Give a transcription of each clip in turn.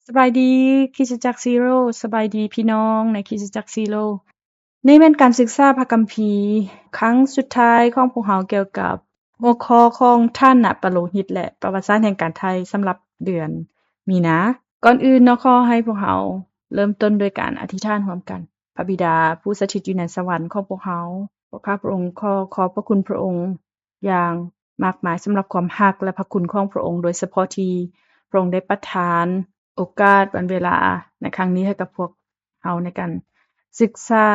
สบายดีคริสตจักรซีโร่สบายดีพี่น้องในคริสตจักรซีโร่นี่แม่นการศึกษาพระคัมภีร์ครั้งสุดท้ายของพวกเราเกี่ยวกับหัวข้อของท่านปโลหิตและประวัติศาสตร์แห่งการไทยสำหรับเดือนมีนาก่อนอื่นเนาะขอให้พวกเราเริ่มต้นด้วยการอธิษฐานร่วมกันพระบิดาผู้สถิตอยู่ในสวรรค์ของพวกเราพวกข้าพระองค์ขอบพระคุณพระองค์อย่างมากมายสำหรับความรักและพระคุณของพระองค์โดยเฉพาะที่พระองค์ได้ประทานโอกาสวันเวลาในครั้งนี้ให้กับพวกเราในการศึกษา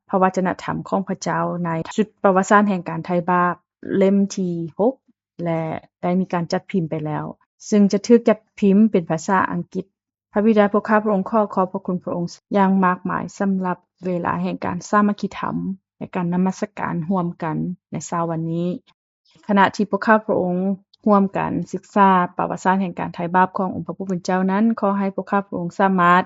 พระวจนะธรรมของพระเจ้าในชุดประวัติศาสตร์แห่งการไทยบาปเล่มที่6และได้มีการจัดพิมพ์ไปแล้วซึ่งจะถูกจัดพิมพ์เป็นภาษาอังกฤษพระบิดาพวกข้าพระองค์ขอบพระคุณพระองค์อย่างมากมายสำหรับเวลาแห่งการสามัคคีธรรมในการนมัสการร่วมกันในเช้าวันนี้ขณะที่พวกข้าพระองค์ร่วมกันศึกษาประวัติศาสตร์แห่งการไถ่บาปขององค์พระผู้เป็นเจ้านั้นขอให้พวกข้าพระองค์สามารถ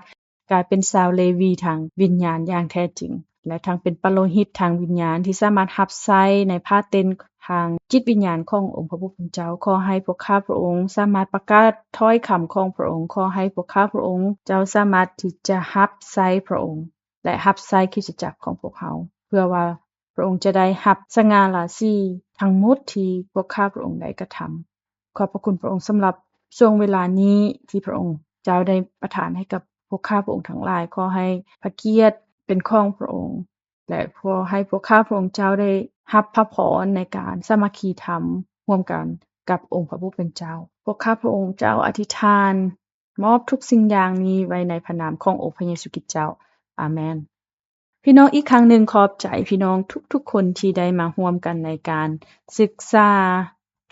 กลายเป็นชาวเลวีทางวิญญาณอย่างแท้จริงและทั้งเป็นปโลหิตทางวิญญาณที่สามารถรับใช้ในผ้าเต้นทางจิตวิญญาณขององค์พระผู้เป็นเจ้าขอให้พวกข้าพระองค์สามารถประกาศถ้อยคำของพระองค์ขอให้พวกข้าพระองค์เจ้าสามารถที่จะรับใช้พระองค์และรับใช้คริสตจักรของพวกเขาเพื่อว่าพระองค์จะได้รับสง่าราศีทั้งหมดที่พวกข้าพระองค์ได้กระทำขอบพระคุณพระองค์สำหรับช่วงเวลานี้ที่พระองค์เจ้าได้ประทานให้กับพวกข้าพระองค์ทั้งหลายขอให้พระเกียรติเป็นของพระองค์และขอให้พวกข้าพระองค์เจ้าได้รับพระพรในการสามัคคีธรรมร่วมกันกับองค์พระผู้เป็นเจ้าพวกข้าพระองค์เจ้าอธิษฐานมอบทุกสิ่งอย่างนี้ไว้ในพระนามขององค์พระเยซูคริสต์เจ้าอาเมนพี่น้องอีกครั้งหนึ่งขอบใจพี่น้องทุกๆคนที่ได้มาร่วมกันในการศึกษา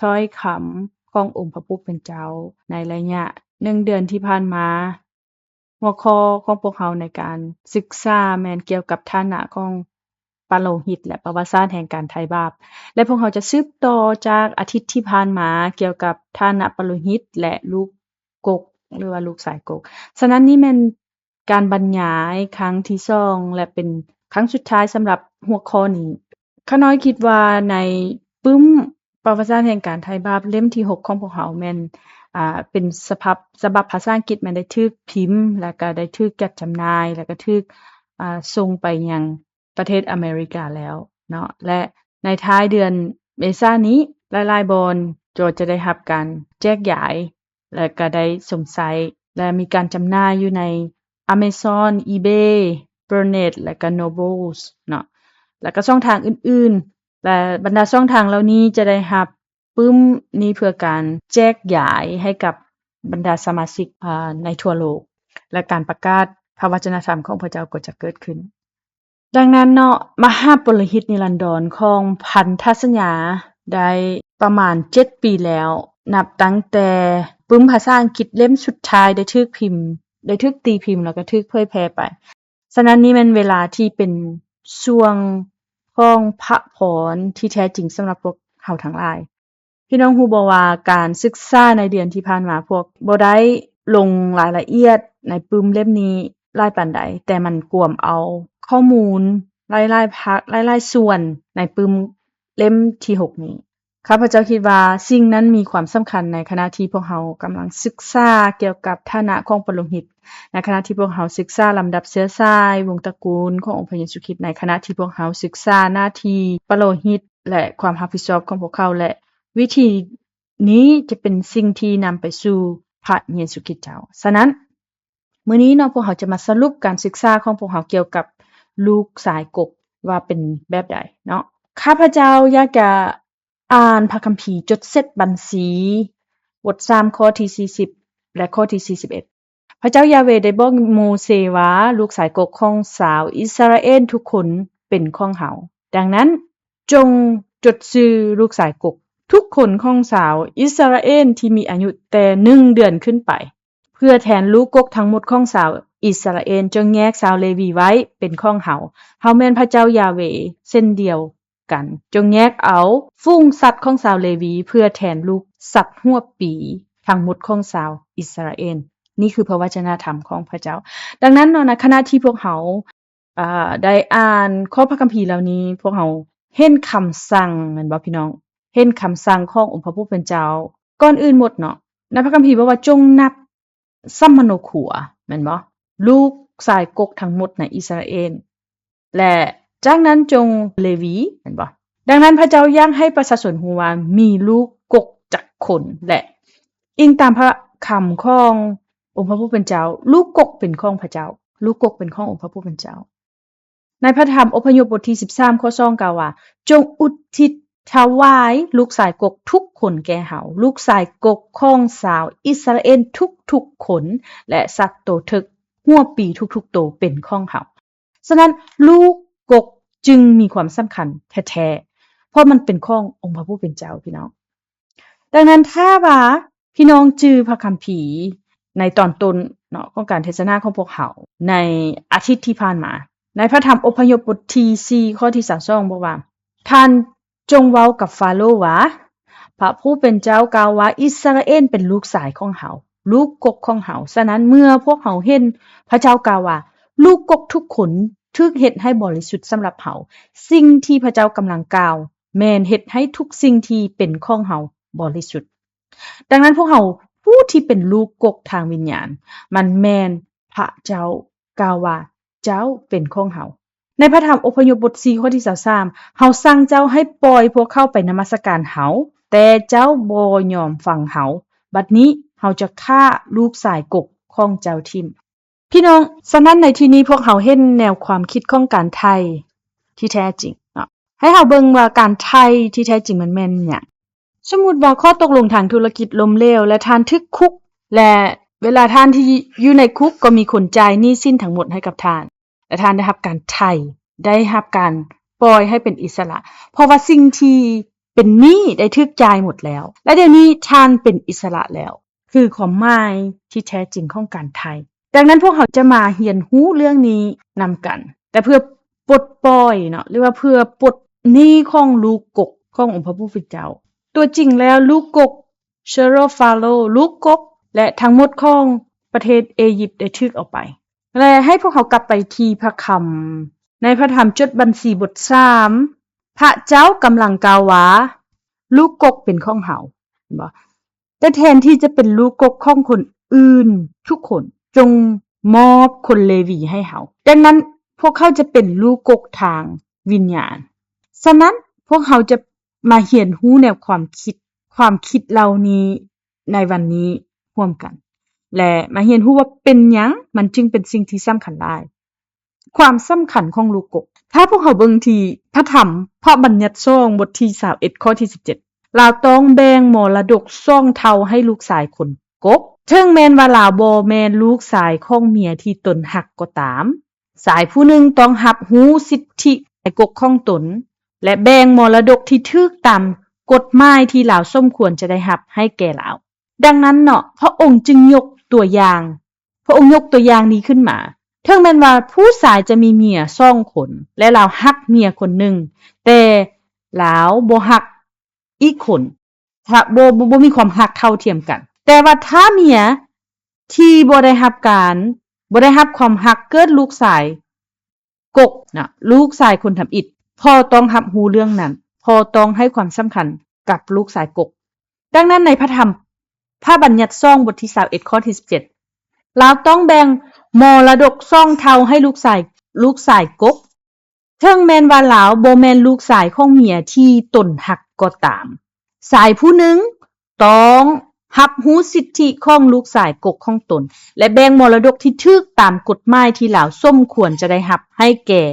ถ้อยคำขององค์พระผู้เป็นเจ้าในระยะ1เดือนที่ผ่านมาหัวข้อของพวกเราในการศึกษาแม่นเกี่ยวกับฐานะของปาโลหิตและประวัติศาสตร์แห่งการไถ่บาปและพวกเราจะสืบต่อจากอาทิตย์ที่ผ่านมาเกี่ยวกับฐานะปาโลหิตและลูกกกหรือว่าลูกสายกกฉะนั้นนี่แม่นการบรรยายครั้งที่2และเป็นครั้งสุดท้ายสำหรับหัวข้อนี้ข้าน้อยคิดว่าในปึ้มประวัติศาสตร์แห่งการไถ่บาปเล่มที่6ของพวกเราแม่นเป็นฉบับภาษาอังกฤษมันได้ถูกพิมพ์แล้วก็ได้ถูกจัดจำหน่ายแล้วก็ถูกส่งไปยังประเทศอเมริกาแล้วเนาะและในท้ายเดือนเมษายนนี้หลายๆบอนจะได้รับการแจกจ่ายและก็ได้ส่งใช้และมีการจำหน่ายอยู่ใน Amazon eBay Barnes และก็ Nobles เนาะแล้วก็ช่องทางอื่นๆและบรรดาช่องทางเหล่านี้จะได้รับปึ้มนี้เพื่อการแจกจ่ายให้กับบรรดาสมาชิกในทั่วโลกและการประกาศพระวจนะธรรมของพระเจ้าก็จะเกิดขึ้นดังนั้นเนาะมหาปรหิตนิรันดรของพันธสัญญาได้ประมาณ7ปีแล้วนับตั้งแต่ปึ้มภาษาอังกฤษเล่มสุดท้ายได้ถูกพิมพ์ได้ถูกตีพิมพ์แล้วก็ถูกเผยแพร่ไปฉะนั้นนี่มันเวลาที่เป็นช่วงของพระพรที่แท้จริงสำหรับพวกเราทั้งหลายพี่น้องฮู้บ่ว่าการศึกษาในเดือนที่ผ่านมาพวกบ่ได้ลงรายละเอียดในปึ้มเล่มนี้หลายปานใดแต่มันกวมเอาข้อมูลหลายๆภาคหลายๆส่วนในปึ้มเล่มที่6นี้ข้าพเจ้าคิดว่าสิ่งนั้นมีความสำคัญในขณะที่พวกเรากำลังศึกษาเกี่ยวกับฐานะของปรหิตในขณะที่พวกเราศึกษาลำดับเชื้อสายวงศ์ตระกูลขององค์พระเยซูคริสต์ในขณะที่พวกเราศึกษาหน้าที่ปรหิตและความรับผิดชอบของพวกเขาและวิธีนี้จะเป็นสิ่งที่นำไปสู่พระเยซูคริสต์เจ้าฉะนั้นมื้อนี้เนาะพวกเราจะมาสรุปการศึกษาของพวกเราเกี่ยวกับลูกสายกกว่าเป็นแบบใดเนาะข้าพเจ้าอยากจะอ่านพระคัมภีร์จดเสร็จบัญชีบท3ข้อที่40และข้อที่41พระเจ้ายาเวห์ได้บอกโมเสว่าลูกสายกกของชาวอิสราเอลทุกคนเป็นของเฮาดังนั้นจงจดชื่อลูกสายกกทุกคนของชาวอิสราเอลที่มีอายุแต่1เดือนขึ้นไปเพื่อแทนลูกกกทั้งหมดของชาวอิสราเอลจงแยกชาวเลวีไว้เป็นของเฮาเฮาแม่นพระเจ้ายาเวห์เช่นเดียวกันจงแยกเอาฝูงสัตว์ของชาวเลวีเพื่อแทนลูกสัตว์หัวปีทั้งหมดของชาวอิสราเอลนี่คือพระวจนะธรรมของพระเจ้าดังนั้นเนาะในขณะที่พวกเฮาได้อ่านข้อพระคัมภีร์เหล่านี้พวกเฮาเห็นคำสั่งแม่นบ่พี่น้องเห็นคำสั่งขององค์พระผู้เป็นเจ้าก่อนอื่นหมดเนาะในพระคัมภีร์บอกว่าจง ซัมมโนครัวแม่นบ่ลูกชายกกทั้งหมดในอิสราเอลและจากนั้นจงเลวีแม่นบ่ดังนั้นพระเจ้ายังให้ประชาชนฮู้ว่ามีลูกกกจักคนและอิงตามพระคำขององค์พระผู้เป็นเจ้าลูกกกเป็นของพระเจ้าลูกกกเป็นขององค์พระผู้เป็นเจ้าในพระธรรมอพยพบทที่13ข้อ2กล่าวว่าจงอุทิศถวายลูกชายกกทุกคนแก่เฮาลูกชายกกของชาวอิสราเอลทุกๆคนและสัตว์โตทึกหัวปีทุกๆโตเป็นของเฮาฉะนั้นลูกกกจึงมีความสำคัญแท้ๆเพราะมันเป็นขององค์พระผู้เป็นเจ้าพี่น้องดังนั้นถ้าว่าพี่น้องจื้อพระคัมภีร์ในตอนต้นเนาะของการเทศนาของพวกเขาในอาทิตย์ที่ผ่านมาในพระธรรมอพยพบทที่4ข้อที่32บอกว่าท่านจงเว้ากับฟาโรห์ว่าพระผู้เป็นเจ้ากล่าวว่าอิสราเอลเป็นลูกสายของเฮาลูกกกของเฮาฉะนั้นเมื่อพวกเฮาเห็นพระเจ้ากล่าวว่าลูกกกทุกคนถูกเฮ็ดให้บริสุทธิ์สำหรับเฮาสิ่งที่พระเจ้ากำลังกล่าวแม่นเฮ็ดให้ทุกสิ่งที่เป็นของเฮาบริสุทธิ์ดังนั้นพวกเฮาผู้ที่เป็นลูกกกทางวิญญาณมันแม่นพระเจ้ากล่าวว่าเจ้าเป็นของเฮาในพระธรรมอพยพบท4ข้อที่23เฮาสั่งเจ้าให้ปล่อยพวกเข้าไปนมัสการเฮาแต่เจ้าบ่ยอมฟังเฮาบัดนี้เฮาจะฆ่าลูกชายกกของเจ้าทิ่มพี่น้องฉะนั้นในที่นี้พวกเฮาเห็นแนวความคิดของการไทยที่แท้จริงเนาะให้เฮาเบิ่งว่าการไทยที่แท้จริงมันแม่นหยังสมมุติว่าข้อตกลงทางธุรกิจล้มเหลวและท่านทึกคุกและเวลาท่านที่อยู่ในคุกก็มีคนจ่ายหนี้สินทั้งหมดให้กับท่านและท่านได้รับการไถ่ได้รับการปล่อยให้เป็นอิสระเพราะว่าสิ่งที่เป็นหนี้ได้ถูกจ่ายหมดแล้วและเดี๋ยวนี้ท่านเป็นอิสระแล้วคือความหมายที่แท้จริงของการไถ่ดังนั้นพวกเขาจะมาเรียนรู้เรื่องนี้นำกันแต่เพื่อปลดปล่อยเนาะหรือว่าเพื่อปลดหนี้ของลูกกกขององค์พระผู้เป็นเจ้าตัวจริงแล้วลูกกกเชโรฟาโรลูกกกและทั้งหมดของประเทศอียิปต์ได้ถูกเอาไปและให้พวกเขากลับไปที่พระคำในพระธรรมจดบัญชีบท3พระเจ้ากำลังกล่าวว่าลูกกกเป็นของเฮาเห็นบ่แต่แทนที่จะเป็นลูกกกของคนอื่นทุกคนจงมอบคนเลวีให้เฮาดังนั้นพวกเขาจะเป็นลูกกกทางวิญญาณฉะนั้นพวกเขาจะมาเรียนรู้แนวความคิดเหล่านี้ในวันนี้ร่วมกันและมาเรียนรู้ว่าเป็นหยังมันจึงเป็นสิ่งที่สำคัญหลายความสำคัญของลูกกกถ้าพวกเขาเบิ่งที่พระธรรมพระบัญญัติ2บทที่21ข้อที่17ลาวต้องแบ่งมรดก2เท่าให้ลูกชายคนกกถึงแม้นว่าลาวบ่แม่นลูกชายของเมียที่ตนฮักก็ตามสายผู้หนึ่งต้องรับรู้สิทธิไอ้กกของตนและแบ่งมรดกที่ถูกตามกฎหมายที่ลาวสมควรจะได้รับให้แก่ลาวดังนั้นเนาะพระองค์จึงยกตัวอย่างนี้ขึ้นมาถึงแม้นว่าผู้ชายจะมีเมีย2คนและลาวฮักเมียคนหนึ่งแต่ลาวบ่ฮักอีกคนถ้าบ่มีความฮักเท่าเทียมกันแต่ว่าถ้าเมียที่บ่ได้รับความฮักเกิดลูกชายกกนะลูกชายคนทำอิฐพ่อต้องรับรู้เรื่องนั้นพ่อต้องให้ความสำคัญกับลูกชายกกดังนั้นในพระธรรมพระบัญญัติ2บทที่21ข้อที่17ลาวต้องแบ่งมรดก2เท่าให้ลูกชายกกถึงแม้นว่าลาวบ่แม่นลูกชายของเมียที่ตนฮักก็ตามสายผู้หนึ่งต้องรับรู้สิทธิของลูกชายกกของตนและแบ่งมรดกที่ถูกตามกฎหมายที่ลาวสมควรจะได้รับให้แก่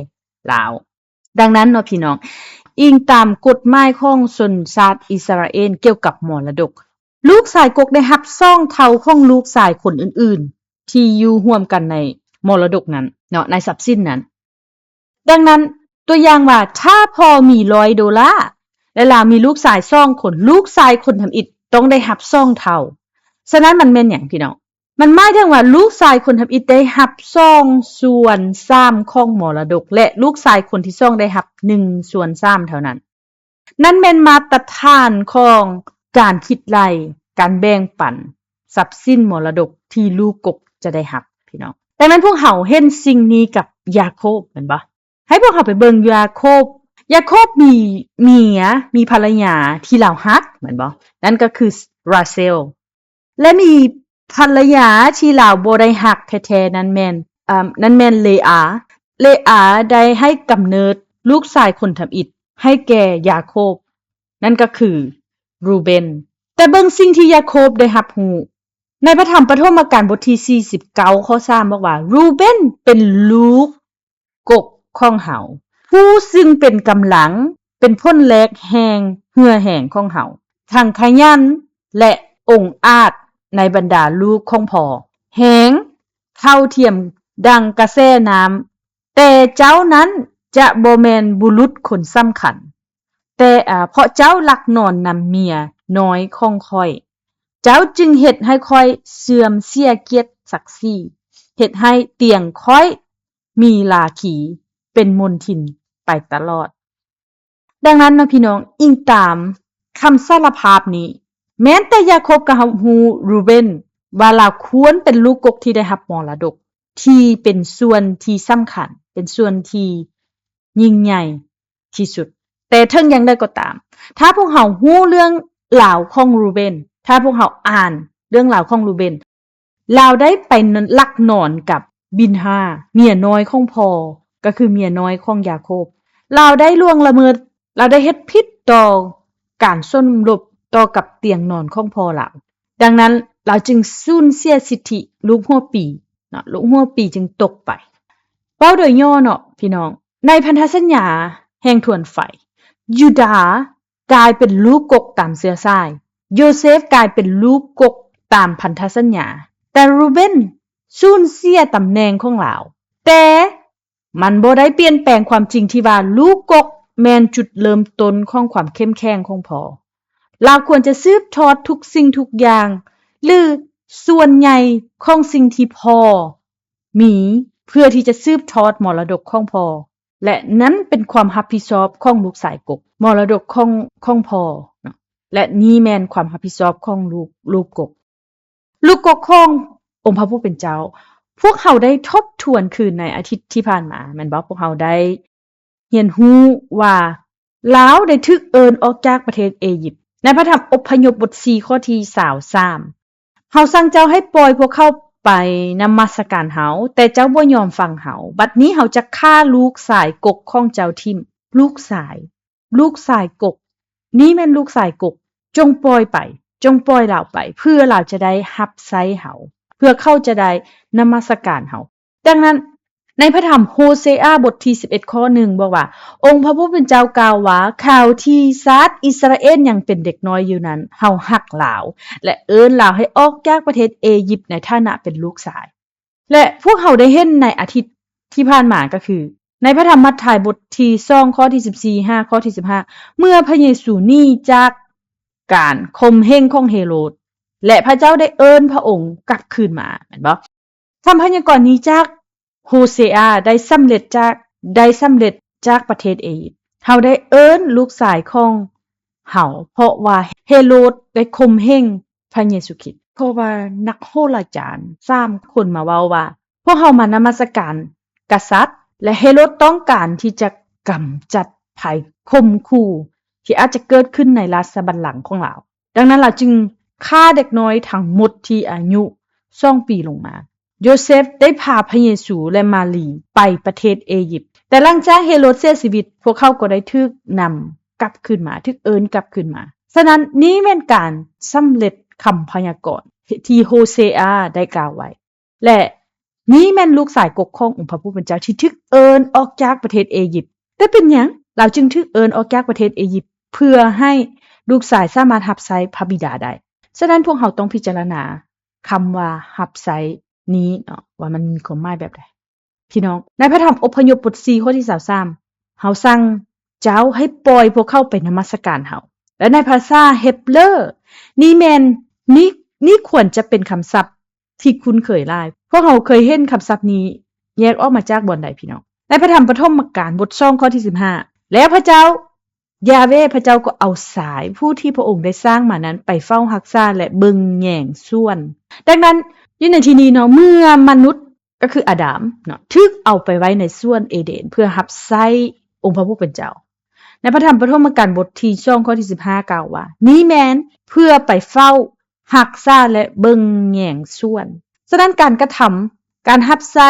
ลาวดังนั้นเนาะพี่น้องอิงตามกฎหมายของชนชาติอิสราเอลเกี่ยวกับมรดกลูกชายกกได้รับ2เท่าของลูกชายคนอื่นๆที่อยู่ร่วมกันในมรดกนั้นเนาะในทรัพย์สินนั้นดังนั้นตัวอย่างว่าถ้าพ่อมี$100และลาวมีลูกชาย2คนลูกชายคนทำอิฐต้องได้รับ2เท่าฉะนั้นมันแม่นหยังพี่น้องมันหมายถึงว่าลูกชายคนทำอิฐได้รับ2/3ของมรดกและลูกชายคนที่2ได้รับ1/3เท่านั้นนั่นแม่นมาตรฐานของการคิดไล่การแบ่งปันทรัพย์สินมรดกที่ลูกกกจะได้รับพี่น้องดังนั้นพวกเฮาเห็นสิ่งนี้กับยาโคบแม่นบ่ให้พวกเขาไปเบิ่งยาโคบมีเมียมีภรรยาที่ลาวฮักแม่นบ่นั่นก็คือราเซลและมี ภรรยาที่ลาวบ่ได้ฮักแท้ๆนั้นแม่นเลอาได้ให้กำเนิดลูกชายคนทำอิฐให้แก่ยาโคบนั่นก็คือรูเบนแต่เบิ่งสิ่งที่ยาโคบได้รับรู้ในพระธรรมปฐมกาลบทที่49ข้อ3บอกว่ารูเบนเป็นลูกกกของเฮาผู้ซึ่งเป็นกำลังเป็นพ้นแลกแหงเหือแหงของเฮาทั้งขยันและองค์อาจในบรรดาลูกของพ่อแหงเท่าเทียมดังกระแสน้ำแต่เจ้านั้นจะบ่แม่นบุรุษคนสำคัญแต่เพราะเจ้าลักนอนนำเมียน้อยของข้อยเจ้าจึงเฮ็ดให้ข้อยเสื่อมเสียเกียรติศักดิ์ศรีเฮ็ดให้เตียงข้อยมีลาขีเป็นมนทินไปตลอดดังนั้นนะพี่น้องอิงตามคำสารภาพนี้แม้แต่ยาโคบก็ฮู้รูเบนว่าลาวควรเป็นลูกกกที่ได้รับมรดกที่เป็นส่วนที่สำคัญเป็นส่วนที่ยิ่งใหญ่ที่สุดแต่ถึงอย่างใดก็ตามถ้าพวกเราฮู้เรื่องราวของรูเบนถ้าพวกเราอ่านเรื่องราวของรูเบนลาวได้ไปลักนอนกับบิลฮาเมียน้อยของพ่อก็คือเมียน้อยของยาโคบลาวได้ล่วงละเมิดลาวได้เฮ็ดผิดต่อการสมรบต่อกับเตียงนอนของพ่อลาวดังนั้นเราจึงสูญเสียสิทธิลูกหัวปีเนาะลูกหัวปีจึงตกไปเว้าโดยย่อเนาะพี่น้องในพันธสัญญาแห่งทวนไฟยูดาห์กลายเป็นลูกกกตามเชื้อสายโยเซฟกลายเป็นลูกกกตามพันธสัญญาแต่รูเบนสูญเสียตำแหน่งของลาวแต่มันบ่ได้เปลี่ยนแปลงความจริงที่ว่าลูกกกแม่นจุดเริ่มต้นของความเข้มแข็งของพ่อลาวควรจะสืบทอดทุกสิ่งทุกอย่างหรือส่วนใหญ่ของสิ่งที่พ่อมีเพื่อที่จะสืบทอดมรดกของพ่อและนั้นเป็นความรับผิดชอบของลูกสายกกมรดกของพ่อเนาะและนี้แม่นความรับผิดชอบของลูกกกขององค์พระผู้เป็นเจ้าพวกเขาได้ทบทวนคืนในอาทิตย์ที่ผ่านมาแม่นบ่พวกเขาได้เรียนรู้ว่าลาวได้ถูกเอิ้นออกจากประเทศอียิปต์ในพระธรรมอพยพบท4ข้อที่23เฮาสั่งเจ้าให้ปล่อยพวกเขาไปนมัสการเฮาแต่เจ้าบ่ยอมฟังเฮาบัดนี้เฮาจะฆ่าลูกสายกกของเจ้าทิ่มลูกสายกกนี่แม่นลูกสายกกจงปล่อยไปจงปล่อยเราไปเพื่อเราจะได้รับใช้เฮาเพื่อเขาจะได้นมัสการเฮาดังนั้นในพระธรรมโฮเซอาบทที่11ข้อ1บอกว่าองค์พระผู้เป็นเจ้ากล่าวว่าข่าวที่ซาดอิสราเอลยังเป็นเด็กน้อยอยู่นั้นเฮาฮักลาวและเอิ้นลาวให้ออกจากประเทศอียิปต์ในฐานะเป็นลูกชายและพวกเขาได้เห็นในอาทิตย์ที่ผ่านมาก็คือในพระธรรมมัทธิวบทที่2ข้อที่14 5ข้อที่15เมื่อพระเยซูหนีจากการข่มเหงของเฮโรดและพระเจ้าได้เอิ้นพระองค์กลับคืนมาแม่นบ่คำพยากรณ์นี้จากโฮเซอาได้สำเร็จจากประเทศอียิปต์เฮาได้เอิ้นลูกชายของเฮาเพราะว่าเฮโรดได้ข่มเหงพระเยซูคริสต์เพราะว่านักโหราจารย์3คนมาเว้าว่าพวกเฮามานมัสการกษัตริย์และเฮโรดต้องการที่จะกำจัดภัยข่มขู่ที่อาจจะเกิดขึ้นในราชบัลลังก์ของเราดังนั้นเราจึงฆ่าเด็กน้อยทั้งหมดที่อายุ2 ปีลงมาโยเซฟได้พาพระเยซูและมารีไปประเทศอียิปต์แต่หลังจากเฮโรดเสียชีวิตพวกเขาก็ได้ถูกนำกลับคืนมาถูกเอิ้นกลับคืนมาฉะนั้นนี้เป็นการสำเร็จคำพยากรณ์ที่โฮเซอาได้กล่าวไว้และนี้แม่นลูกสายกกขององค์พระผู้เป็นเจ้าที่ถูกเอิ้นออกจากประเทศอียิปต์แต่เป็นหยังเราจึงถูกเอิ้นออกจากประเทศอียิปต์เพื่อให้ลูกชายสามารถรับใช้พระบิดาได้ฉะนั้นพวกเขาต้องพิจารณาคำว่ารับใช้นี้เนาะว่ามันมีความหมายแบบใดพี่น้องในพระธรรมอพยพบท4ข้อที่23เฮาสั่งเจ้าให้ปล่อยพวกเขาไปนมัสการเฮาและในภาษาเฮบเรนี่แม่นนี่ควรจะเป็นคำศัพท์ที่คุ้นเคยหลายพวกเฮาเคยเห็นคำศัพท์นี้แยกออกมาจากบ่อนใดพี่น้องในพระธรรมปฐมกาลบท2ข้อที่15แล้วพระเจ้ายาเวห์พระเจ้าก็เอาสายผู้ที่พระองค์ได้สร้างมานั้นไปเฝ้ารักษาและเบิ่งแย่งส่วนดังนั้นอยู่ในที่นี้เนาะเมื่อมนุษย์ก็คืออาดัมเนาะถูกเอาไปไว้ในส่วนเอเดนเพื่อรับใช้องค์พระผู้เป็นเจ้าในพระธรรมปฐมกาลบทที่2ข้อที่15กล่าวว่านี้แม้นเพื่อไปเฝ้า หักษาและเบิ่งแย่งส่วนฉะนั้นการกระทำการรับใช้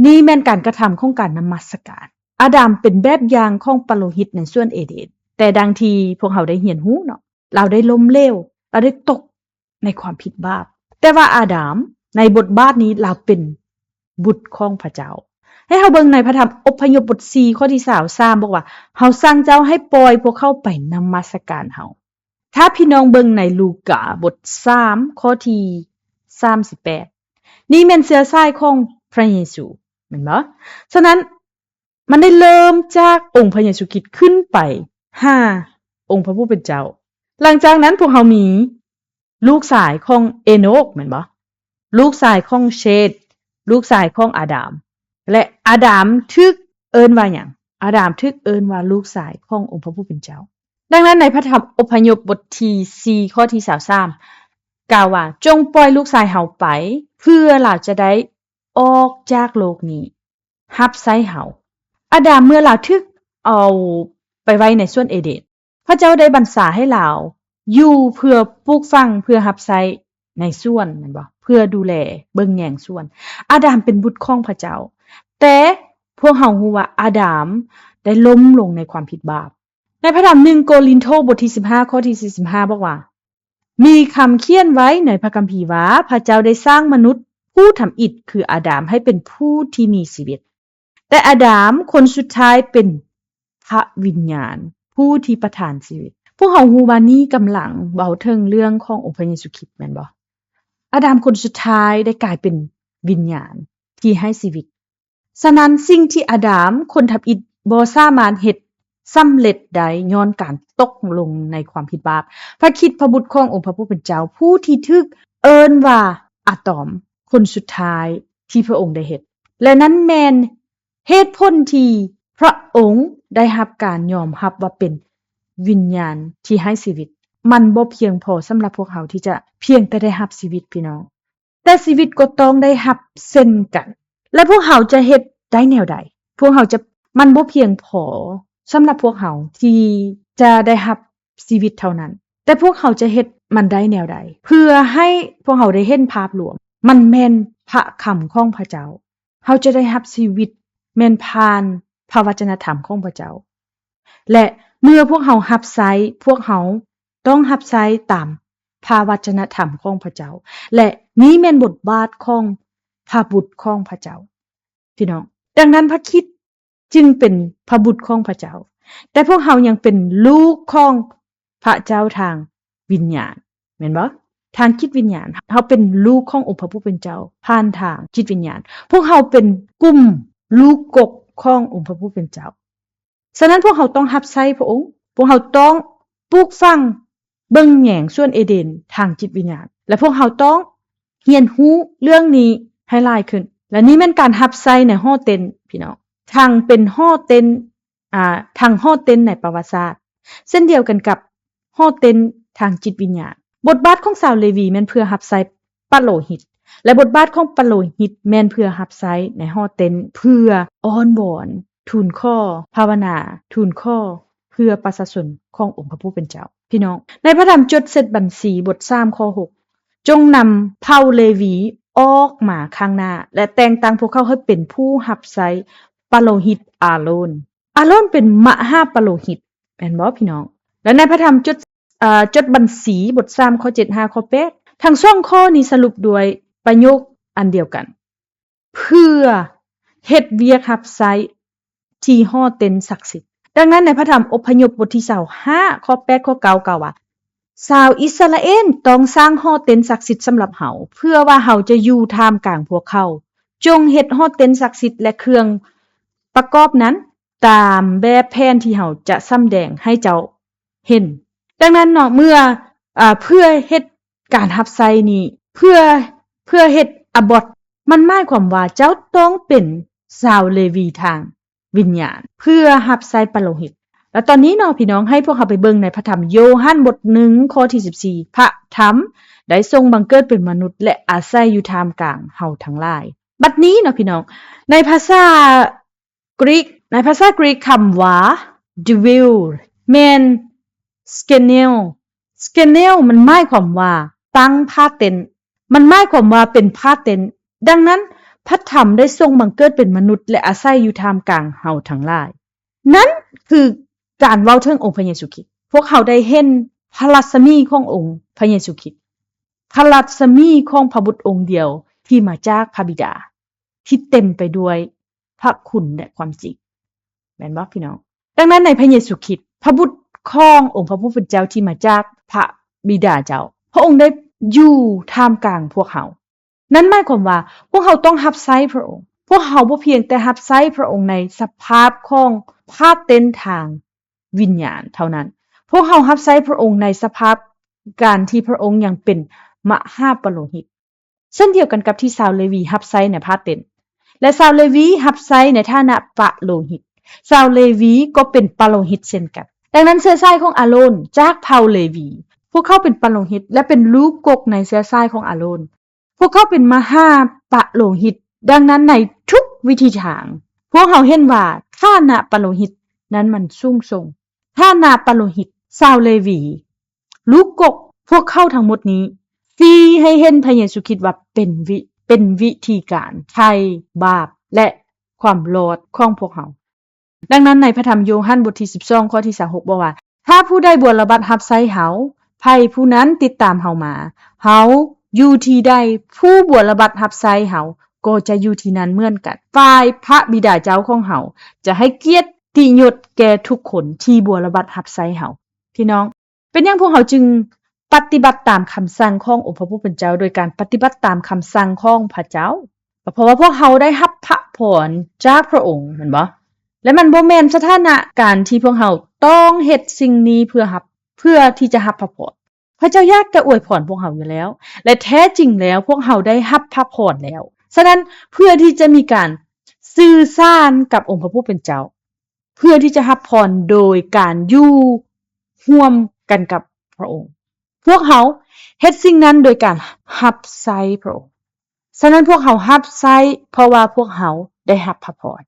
นี่แม่นการกระทำของการนมัสการอาดัมเป็นแบบอย่างของปโลหิตในส่วนเอเดนแต่ดังทีพวกเขาได้เรียนรู้เนาะเราได้ล้มเหลวเราได้ตกในความผิดบาปแต่ว่าอาดัมในบทบาทนี้เราเป็นบุตรของพระเจ้าให้เฮาเบิ่งในพระธรรมอพยพบท4ข้อที่23บอกว่าเฮาสั่งเจ้าให้ปล่อยพวกเขาไปนมัสการเฮาถ้าพี่น้องเบิ่งในลูกาบท3ข้อที่38นี่แม่นเชื้อสายของพระเยซูแม่นบ่ฉะนั้นมันได้เริ่มจากองค์พระเยซูคริสต์ขึ้นไป5องค์พระผู้เป็นเจ้าหลังจากนั้นพวกเฮามีลูกสายของเอโนกแม่นบ่ลูกสายของเชธลูกสายของอาดัมและอาดัมถูกเอิ้นว่าหยังอาดัมถูกเอิ้นว่าลูกสายขององค์พระผู้เป็นเจ้าดังนั้นในพระธรรมอพยพบทที่4ข้อที่23กล่าวว่าจงปล่อยลูกชายเฮาไปเพื่อเราจะได้ออกจากโลกนี้รับใช้เฮาอาดัมเมื่อเราถูกเอาไปไว้ในสวนเอเดนพระเจ้าได้บัญชาให้เราอยู่เพื่อปลูกฝังเพื่อรับใช้ในสวนแม่นบ่เพื่อดูแลเบิ่งแย่งสวนอาดัมเป็นบุตรของพระเจ้าแต่พวกเฮาฮู้ว่าอาดัมได้ล้มลงในความผิดบาปในพระธรรม1โกรินโธบทที่15ข้อที่45บอกว่ามีคำเขียนไว้ในพระคัมภีร์ว่าพระเจ้าได้สร้างมนุษย์ผู้ทำอิฐคืออาดัมให้เป็นผู้ที่มีชีวิตแต่อาดัมคนสุดท้ายเป็นพระวิญญาณผู้ที่ประทานชีวิตพวกเฮาฮู้ว่านี้กำลังเว้าถึงเรื่องขององค์พระเยซูคริสต์แม่นบ่อาดัมคนสุดท้ายได้กลายเป็นวิญญาณที่ให้ชีวิตฉะนั้นสิ่งที่อาดัมคนทำอิฐบ่สามารถเฮ็ดสำเร็จได้ย้อนการตกลงในความผิดบาปพระคริสต์พระบุตรขององค์พระผู้เป็นเจ้าผู้ที่ถูกเอิ้นว่าอาตอมคนสุดท้ายที่พระองค์ได้เฮ็ดและนั้นแม่นเหตุผลที่พระองค์ได้รับการยอมรับว่าเป็นวิญญาณที่ให้ชีวิตมันบ่เพียงพอสำหรับพวกเขาที่จะเพียงแต่ได้รับชีวิตพี่น้องแต่ชีวิตก็ต้องได้รับเช่นกันและพวกเขาจะเฮ็ดได้แนวใดพวกเขาจะมันบ่เพียงพอสำหรับพวกเขาที่จะได้รับชีวิตเท่านั้นแต่พวกเขาจะเฮ็ดมันได้แนวใดเพื่อให้พวกเขาได้เห็นภาพรวมมันแม่นพระคำของพระเจ้าเขาจะได้รับชีวิตแม่นผ่านพระวจนะธรรมของพระเจ้าและเมื่อพวกเขารับใช้พวกเขาต้องรับใช้ตามพระวจนะธรรมของพระเจ้าและนี้แม่นบทบาทของพระบุตรของพระเจ้าพี่น้องดังนั้นพระคริสต์จึงเป็นพระบุตรของพระเจ้าแต่พวกเขายังเป็นลูกของพระเจ้าทางวิญญาณแม่นบ่ทางจิตวิญญาณเขาเป็นลูกขององค์พระผู้เป็นเจ้าผ่านทางจิตวิญญาณพวกเขาเป็นกลุ่มลูกกกขององค์พระผู้เป็นเจ้าฉะนั้นพวกเขาต้องรับใช้พระองค์พวกเขาต้องปลูกฝังเบิ่งแยงส่วนเอเดนทางจิตวิญญาณและพวกเขาต้องเรียนรู้เรื่องนี้ให้หลายขึ้นและนี่แม่นการรับใช้ในหอเต็นพี่น้องทางเป็นหอเต็นทางหอเต็นในประวัติศาสตร์เช่นเดียวกันกับหอเต็นทางจิตวิญญาณบทบาทของชาวเลวีแม่นเพื่อรับใช้ปโลหิตและบทบาทของปโลหิตแม่นเพื่อรับใช้ในหอเต็นเพื่ออ้อนวอนทูลข้อภาวนาทูลข้อเพื่อประชาชนขององค์พระผู้เป็นเจ้าพี่น้องในพระธรรมจดเสร็จบัญชีบท3ข้อ6จงนำเผ่าเลวีออกมาข้างหน้าและแต่งตั้งพวกเขาให้เป็นผู้รับใช้ปโลหิตอาโรนเป็นมหาปโลหิตแม่นบ่พี่น้องและในพระธรรมจดบัญชีบท3ข้อ7 5ข้อ8ทั้ง2ข้อนี้สรุปด้วยประโยคอันเดียวกันเพื่อเฮ็ดเวียกรับใช้ที่หอเต็นศักดิ์สิทธิ์ดังนั้นในพระธรรมอพยพบทที่25ข้อ8ข้อ9กล่าวว่าชาวอิสราเอลต้องสร้างหอเต็นศักดิ์สิทธิ์สำหรับเฮาเพื่อว่าเฮาจะอยู่ท่ามกลางพวกเขาจงเฮ็ดหอเต็นศักดิ์สิทธิ์และเครื่องประกอบนั้นตามแบบแผนที่เฮาจะสำแดงให้เจ้าเห็นดังนั้นเนาะเมื่อเพื่อเฮ็ดการรับใช้นี้เพื่อเฮ็ดอบอตมันหมายความว่าเจ้าต้องเป็นชาวเลวีทางวิญญาณเพื่อรับใช้ปโลหิตแล้วตอนนี้เนาะพี่น้องให้พวกเราไปเบิ่งในพระธรรมโยฮันบท1ข้อที่14พระธรรมได้ทรงบังเกิดเป็นมนุษย์และอาศัยอยู่ท่ามกลางเฮาทั้งหลายบัดนี้เนาะพี่น้องในภาษากรีกคำว่า dwell แม่น skenel มันหมายความว่า ตั้งผ้าเต็นมันหมายความว่าเป็นผ้าเต็นดังนั้นพระธรรมได้ทรงบังเกิดเป็นมนุษย์และอาศัยอยู่ท่ามกลางเฮาทั้งหลายนั้นคือการเว้าถึงองค์พระเยซูคริสต์พวกเขาได้เห็นพระลักษมีขององค์พระเยซูคริสต์พระลักษมีของพระบุตรองค์เดียวที่มาจากพระบิดาที่เต็มไปด้วยพระคุณและความจริงแม่นบ่พี่น้องดังนั้นในพระเยซูคริสต์พระบุตรขององค์พระผู้เป็นเจ้าที่มาจากพระบิดาเจ้าพระองค์ได้อยู่ท่ามกลางพวกเขานั้นหมายความว่าพวกเขาต้องรับใช้พระองค์พวกเขาบ่เพียงแต่รับใช้พระองค์ในสภาพของผ้าเต็นทางวิญญาณเท่านั้นพวกเขารับใช้พระองค์ในสภาพการที่พระองค์ยังเป็นมหาปโลหิตเช่นเดียวกันกับที่ชาวเลวีรับใช้ในผ้าเต็นและชาวเลวีรับใช้ในฐานะปะโลหิตชาวเลวีก็เป็นปะโลหิตเช่นกันดังนั้นเชื้อสายของอาโรนจากเผ่าเลวีพวกเขาเป็นปะโลหิตและเป็นลูกกกในเชื้อสายของอาโรนพวกเขาเป็นมหาปะโลหิตดังนั้นในทุกวิธีทางพวกเขาเห็นว่าฐานะปะโลหิตนั้นมันสูงส่งฐานะปะโลหิตชาวเลวีลูกกกพวกเขาทั้งหมดนี้ชี้ให้เห็นพระเยซูคริสต์ว่าเป็นวิธีการไถ่บาปและความรอดของพวกเขาดังนั้นในพระธรรมโยฮันบทที่12ข้อที่26บอกว่าถ้าผู้ใดบวชระบัดรับใช้เฮาไผผู้นั้นติดตามเฮามาเฮาอยู่ที่ใดผู้บวชระบัดรับใช้เฮาก็จะอยู่ที่นั้นเหมือนกันฝ่ายพระบิดาเจ้าของเฮาจะให้เกียรติยศแก่ทุกคนที่บวชระบัดรับใช้เฮาพี่น้องเป็นหยังพวกเฮาจึงปฏิบัติตามคำสั่งขององค์พระผู้เป็นเจ้าโดยการปฏิบัติตามคำสั่งของพระเจ้าเพราะว่าพวกเฮาได้รับพระพรจากพระองค์แม่นบ่และมันบ่แม่นสถานะการที่พวกเฮาต้องเฮ็ดสิ่งนี้เพื่อที่จะรับพระพรพระเจ้าอยากจะอวยพรพวกเฮาอยู่แล้วและแท้จริงแล้วพวกเฮาได้รับพระพรแล้วฉะนั้นเพื่อที่จะมีการสื่อสารกับองค์พระผู้เป็นเจ้าเพื่อที่จะรับพรโดยการอยู่ร่วมกันกับพระองค์พวกเฮาเฮ็ดสิ่งนั้นโดยการรับใช้พระองค์ฉะนั้นพวกเฮารับใช้เพราะว่าพวกเฮาได้รับพระพร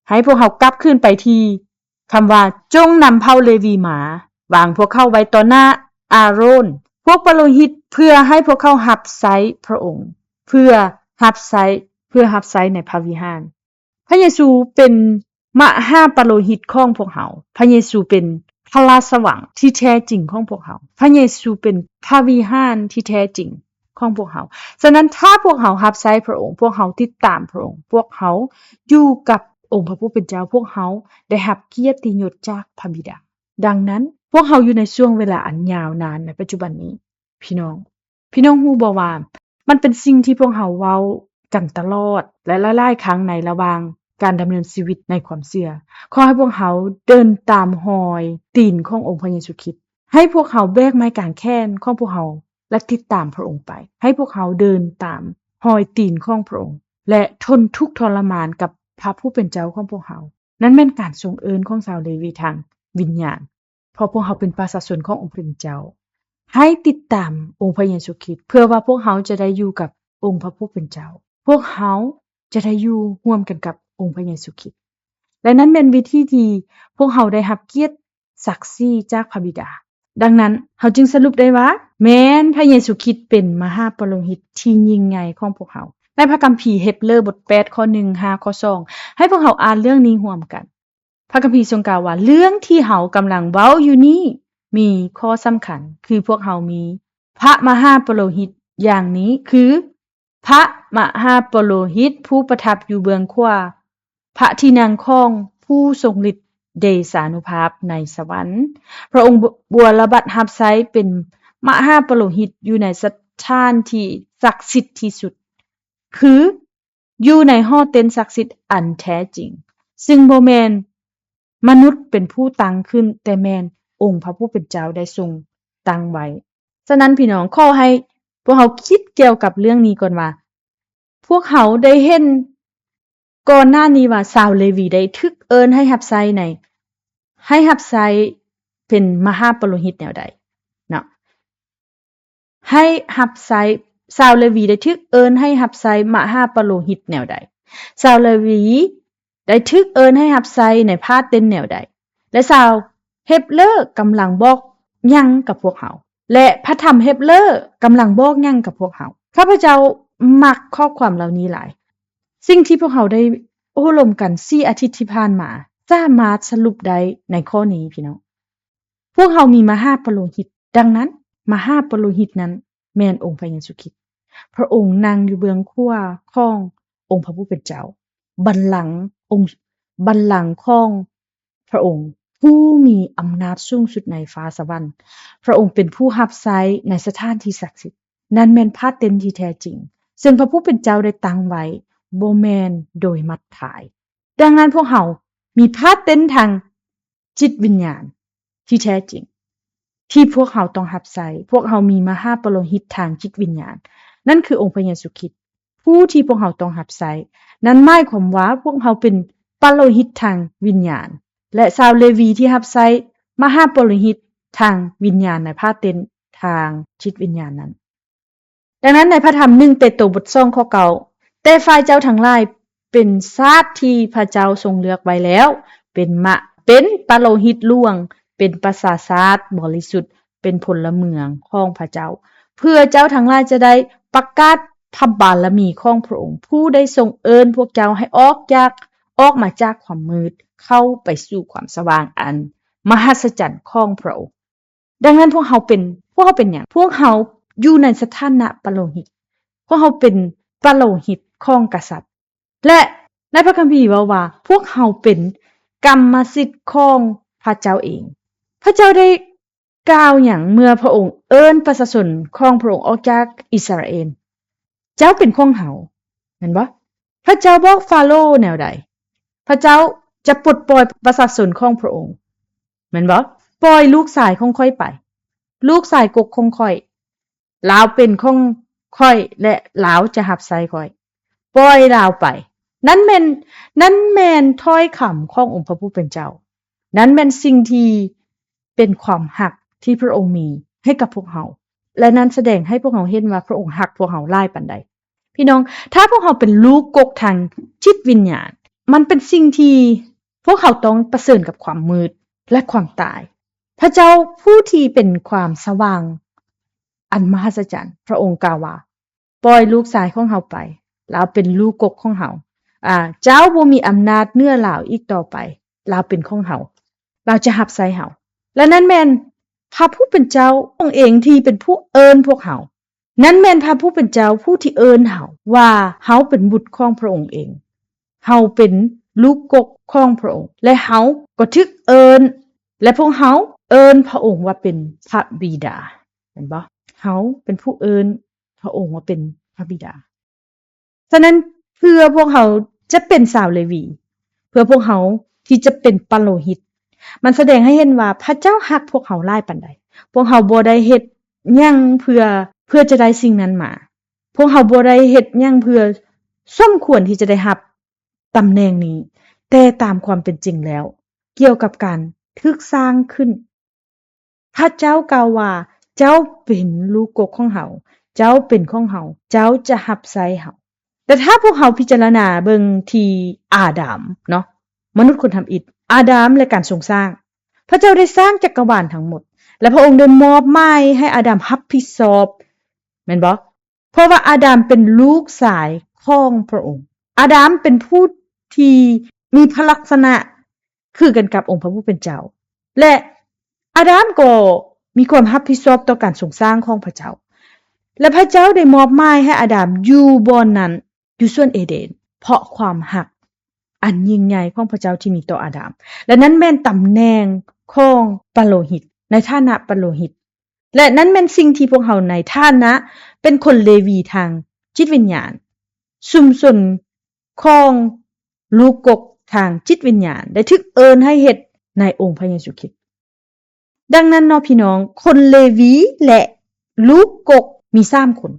ให้พวกเขากลับขึ้นไปที่คำว่าจงนำเผ่าเลวีมาวางพวกเขาไว้ต่อหน้าอาโรนพวกปโลหิตเพื่อให้พวกเขารับใช้พระองค์เพื่อรับใช้ในพระวิหารพระเยซูเป็นมหาปโลหิตของพวกเขาพระเยซูเป็นพระราชวังที่แท้จริงของพวกเขาพระเยซูเป็นพระวิหารที่แท้จริงของพวกเขาฉะนั้นถ้าพวกเขารับใช้พระองค์พวกเขาติดตามพระองค์พวกเขาอยู่กับองค์พระผู้เป็นเจ้าพวกเขาได้รับเกียรติยศจากพระบิดาดังนั้นพวกเขาอยู่ในช่วงเวลาอันยาวนานในปัจจุบันนี้พี่น้องฮู้บ่ว่ามันเป็นสิ่งที่พวกเขาเว้ากันตลอดและหลายๆครั้งในระหว่างการดำเนินชีวิตในความเชื่อขอให้พวกเขาเดินตามรอยตีนขององค์พระเยซูคริสต์ให้พวกเขาแบกไม้กางแขนของพวกเขาและติดตามพระองค์ไปให้พวกเขาเดินตามรอยตีนของพระองค์และทนทุกข์ทรมานกับพระผู้เป็นเจ้าของพวกเขานั้นแม่นการทรงเอิ้นของชาวเลวีทางวิญญาณเพราะพวกเขาเป็นประชาชนขององค์พระผู้เป็นเจ้าให้ติดตามองค์พระเยซูคริสต์เพื่อว่าพวกเขาจะได้อยู่กับองค์พระผู้เป็นเจ้าพวกเขาจะได้อยู่ร่วมกันกับองค์พระเยซูคริสต์และนั้นเป็นวิธีที่พวกเขาได้รับเกียรติศักดิ์ศรีจากพระบิดาดังนั้นเขาจึงสรุปได้ว่าแม้นพระเยซูคริสต์เป็นมหาปโลหิตที่ยิ่งใหญ่ของพวกเขาในพระคัมภีร์เฮบเรบท8ข้อ1 5ข้อ2ให้พวกเขาอ่านเรื่องนี้ร่วมกันพระคัมภีร์ทรงกล่าวว่าเรื่องที่เฮากำลังเว้าอยู่นี้มีข้อสำคัญคือพวกเฮามีพระมหาปโลหิตอย่างนี้คือพระมหาปโลหิตผู้ประทับอยู่เบื้องขวาพระที่นั่งของผู้ทรงฤทธิ์เดชานุภาพในสวรรค์พระองค์บัวระบัดรับใช้เป็นมหาปโลหิตอยู่ในสถานที่ศักดิ์สิทธิ์ที่สุดคืออยู่ในหอเต็นศักดิ์สิทธิ์อันแท้จริงซึ่งบ่แม่นมนุษย์เป็นผู้ตั้งขึ้นแต่แม่นองค์พระผู้เป็นเจ้าได้ทรงตั้งไว้ฉะนั้นพี่น้องขอให้พวกเขาคิดเกี่ยวกับเรื่องนี้ก่อนว่าพวกเขาได้เห็นก่อนหน้านี้ว่าชาวเลวีได้ถูกเอิ้นให้รับใช้เป็นมหาปโลหิตแนวใดเนาะให้รับใช้ชาวเลวีได้ถูกเอิ้นให้รับใช้มหาปโลหิตแนวใดชาวเลวีได้ถูกเอิ้นให้รับใช้ในผ้าเต็นแนวใดและชาวเฮบเรกำลังบอกหยังกับพวกเขา และพระธรรมเฮบเรอกำลังบอกหยังกับพวกเราข้าพเจ้ามักข้อความเหล่านี้หลายสิ่งที่พวกเราได้โอ้ลมกัน4อาทิตย์ที่ผ่านมาสามารถสรุปได้ในข้อนี้พี่น้องพวกเรามีมหาปโลหิตดังนั้นมหาปโลหิตนั้นแม่นองค์พระเยซูคริสต์พระองค์นั่งอยู่เบื้องขวาขององค์พระผู้เป็นเจ้าบัลลังก์บัลลังก์ของพระองค์ผู้มีอำนาจสูงสุดในฟ้าสวรรค์พระองค์เป็นผู้รับใช้ในสถานที่ศักดิ์สิทธิ์นั่นแม่นพาเต็นที่แท้จริงซึ่งพระผู้เป็นเจ้าได้ตั้งไว้บ่แม่นโดยมัดถ่ายดังนั้นพวกเรามีพาเต็นทางจิตวิญญาณที่แท้จริงที่พวกเราต้องรับใช้พวกเรามีมหาปโลหิตทางจิตวิญญาณนั่นคือองค์พระเยซูคริสต์ผู้ที่พวกเราต้องรับใช้นั้นหมายความว่าพวกเราเป็นปโลหิตทางวิญญาณและชาวเลวีที่รับใช้มหาปโลหิตทางวิญญาณในพาเต็นทางจิตวิญญาณนั้นดังนั้นในพระธรรม1เปโตรบท2ข้อ9แต่ฝ่ายเจ้าทั้งหลายเป็นชาติที่พระเจ้าทรงเลือกไว้แล้วเป็นปโลหิตล่วงเป็นประสาทบริสุทธิ์เป็นพลเมืองของพระเจ้าเพื่อเจ้าทั้งหลายจะได้ประกาศพระบารมีของพระองค์ผู้ได้ทรงเอิ้นพวกเจ้าให้ออกมาจากความมืดเข้าไปสู่ความสว่างอันมหัศจรรย์ของพระองค์ดังนั้นพวกเขาเป็นหยังพวกเขาอยู่ในสถานะปโลหิตพวกเขาเป็นปโลหิตของกษัตริย์และในพระคัมภีร์ว่าพวกเขาเป็นกรรมสิทธิ์ของพระเจ้าเองพระเจ้าได้กล่าวหยังเมื่อพระองค์เอิ้นประชาชนของพระองค์ออกจากอิสราเอลเจ้าเป็นของเขาเห็นบ่พระเจ้าบอกฟาโรห์แนวใดพระเจ้าจะปลดปล่อยประชาชนของพระองค์แม่นบ่ปล่อยลูกชายของข้อยไปลูกชายกกของข้อยลาวเป็นของข้อยและลาวจะรับใช้ข้อยปล่อยลาวไปนั่นแม่นถ้อยคำขององค์พระผู้เป็นเจ้านั้นแม่นสิ่งที่เป็นความหักที่พระองค์มีให้กับพวกเราและนั้นแสดงให้พวกเราเห็นว่าพระองค์หักพวกเราหลายปานใดพี่น้องถ้าพวกเราเป็นลูกกกทางจิตวิญญาณมันเป็นสิ่งที่พวกเขาต้องเผชิญกับความมืดและความตายพระเจ้าผู้ที่เป็นความสว่างอันมหัศจรรย์พระองค์กล่าวว่าปล่อยลูกชายของเฮาไปลาวเป็นลูกกกของเฮาเจ้าบ่มีอำนาจเหนือลาวอีกต่อไปลาวเป็นของเฮาเราจะรับใช้เฮาและนั้นแม่นพระผู้เป็นเจ้าองค์เองที่เป็นผู้เอิ้นพวกเฮานั้นแม่นพระผู้เป็นเจ้าผู้ที่เอิ้นเฮาว่าเฮาเป็นบุตรของพระองค์เองเฮาเป็นลูกกกของพระองค์และเฮาก็ถึกเอิ้นและพวกเฮาเอิ้นพระองค์ว่าเป็นพระบิดาเห็นบ่เฮาเป็นผู้เอิ้นพระองค์ว่าเป็นพระบิดาฉะนั้นเพื่อพวกเฮาจะเป็นชาวเลวีเพื่อพวกเฮาที่จะเป็นปโลหิตมันแสดงให้เห็นว่าพระเจ้ารักพวกเฮาหลายปานใดพวกเฮาบ่ได้เฮ็ดหยังเพื่อจะได้สิ่งนั้นมาพวกเฮาบ่ได้เฮ็ดหยังเพื่อสมควรที่จะได้รับตำแหน่งนี้แต่ตามความเป็นจริงแล้วเกี่ยวกับการถูกสร้างขึ้นพระเจ้ากล่าวว่าเจ้าเป็นลูกกกของเฮาเจ้าเป็นของเฮาเจ้าจะรับใช้เฮาแต่ถ้าพวกเฮาพิจารณาเบิ่งที่อาดัมเนาะมนุษย์คนทำอิฐอาดัมและการทรงสร้างพระเจ้าได้สร้างจักรวาลทั้งหมดและพระองค์ได้มอบหมายให้อาดัมรับผิดชอบแม่นบ่เพราะว่าอาดัมเป็นลูกชายของพระองค์อาดัมเป็นผู้ที่มีพระลักษณะคือกันกับองค์พระผู้เป็นเจ้าและอาดัมก็มีความรับผิดชอบต่อการทรงสร้างของพระเจ้าและพระเจ้าได้มอบหมายให้อาดัมอยู่บ่อนนั้นอยู่สวนเอเดนเพราะความรักอันยิ่งใหญ่ของพระเจ้าที่มีต่ออาดัมและนั้นแม่นตำแหน่งของปโลหิตในฐานะปโลหิตและนั้นแม่นสิ่งที่พวกเราในฐานะเป็นคนเลวีทางจิตวิญญาณชุมชนของลูกกกทางจิตวิญญาณได้ถูกเอิ้นให้เฮ็ดในองค์พระเยซูคริสต์ดังนั้นเนาะพี่น้องคนเลวีและลูกกกมี3คน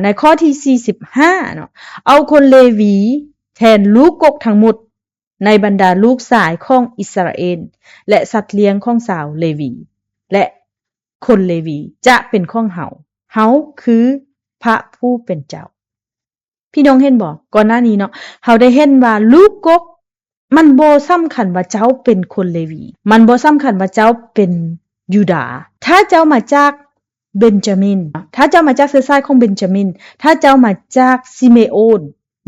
ในข้อที่45เนาะเอาคนเลวีแทนลูกกกทั้งหมดในบรรดาลูกชายของอิสราเอลและสัตว์เลี้ยงของชาวเลวีและคนเลวีจะเป็นของเฮาคือพระผู้เป็นเจ้าพี่น้องเห็นบ่ก่อนหน้านี้เนาะเฮาได้เห็นว่าลูกกกมันบ่สำคัญว่าเจ้าเป็นคนเลวีมันบ่สำคัญว่าเจ้าเป็น ยูดาห์ถ้าเจ้ามาจากเบนจามินถ้าเจ้ามาจากเชื้อสายของเบนจามินถ้าเจ้ามาจากซิเมโอน